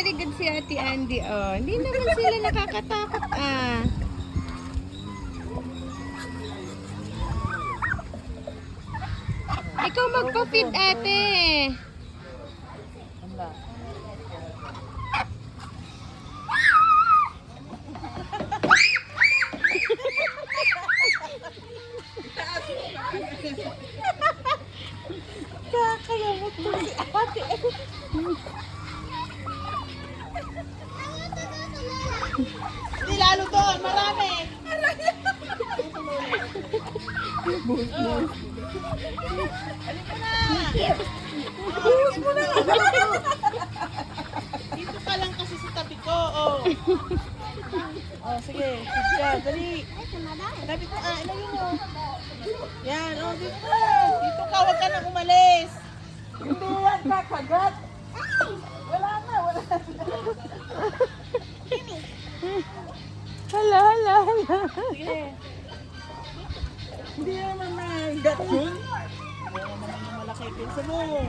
very good si Ate Andy. Oh, hindi naman sila nakakatakot ah. Ikaw magpa-feed ate. Kakayamot mo si ate. Hindi lalo doon, marami. Buhos mo na. Dito ka lang kasi sa tabi ko. Oh, oh sige. Yan, dali. Lapit mo. Ilagay mo. Yan, oh, dito ka. Dito ka, huwag ka nang umalis. Hindi yan, kakagat. Wala na, wala na. Hala, hala, hala. Sige. Hindi naman na-gat yun. Hindi naman yung malaki pinsa mo.